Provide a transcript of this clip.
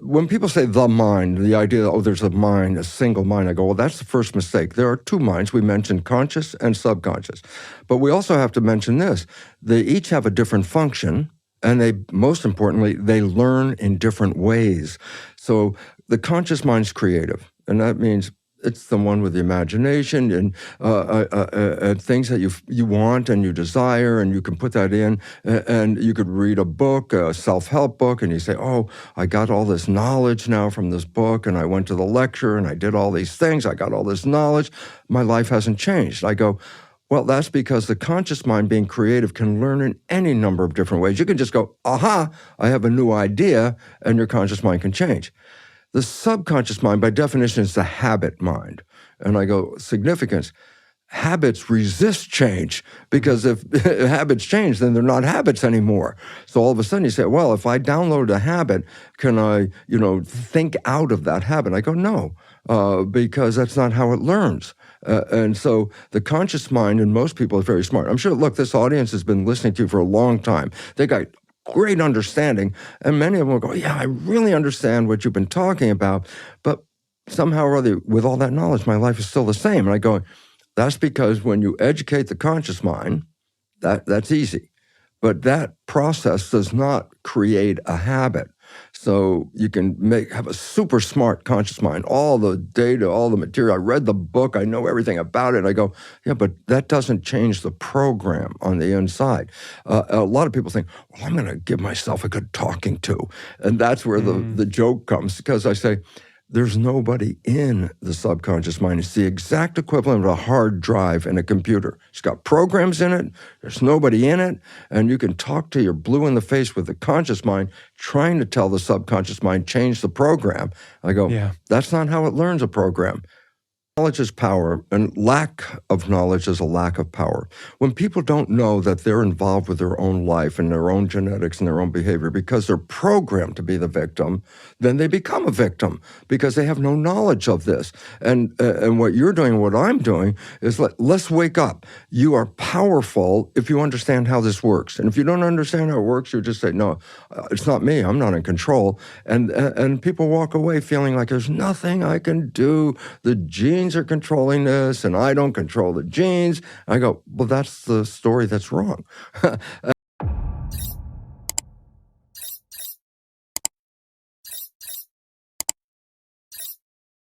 When people say the mind, the idea that, oh, there's a mind, a single mind, I go, well, that's the first mistake. There are two minds. We mentioned conscious and subconscious. But we also have to mention this. They each have a different function, and they, most importantly, they learn in different ways. So the conscious mind's creative, and that means it's the one with the imagination and things that you want and you desire, and you can put that in, and you could read a book, a self-help book, and you say, oh, I got all this knowledge now from this book, and I went to the lecture, and I did all these things, I got all this knowledge, my life hasn't changed. I go, well, that's because the conscious mind, being creative, can learn in any number of different ways. You can just go, aha, I have a new idea, and your conscious mind can change. The subconscious mind, by definition, is the habit mind. And I go, significance. Habits resist change, because if habits change, then they're not habits anymore. So all of a sudden you say, well, if I download a habit, can I, think out of that habit? I go, no, because that's not how it learns. And so the conscious mind, and most people are very smart. I'm sure, look, this audience has been listening to you for a long time. They got great understanding, and many of them will go, yeah, I really understand what you've been talking about, but somehow or other, with all that knowledge, my life is still the same. And I go, that's because when you educate the conscious mind, that's easy. But that process does not create a habit. So you can have a super smart conscious mind, all the data, all the material. I read the book, I know everything about it. I go, yeah, but that doesn't change the program on the inside. A lot of people think, well, I'm going to give myself a good talking to. And that's where the joke comes, because I say, there's nobody in the subconscious mind. It's the exact equivalent of a hard drive in a computer. It's got programs in it, there's nobody in it, and you can talk till you're blue in the face with the conscious mind, trying to tell the subconscious mind, change the program. I go, that's not how it learns a program. Knowledge is power, and lack of knowledge is a lack of power. When people don't know that they're involved with their own life and their own genetics and their own behavior because they're programmed to be the victim, then they become a victim because they have no knowledge of this. And what you're doing, what I'm doing, is let's wake up. You are powerful if you understand how this works. And if you don't understand how it works, you just say, no, it's not me. I'm not in control. And people walk away feeling like there's nothing I can do. The genes are controlling this, and I don't control the genes. I go, well, that's the story that's wrong.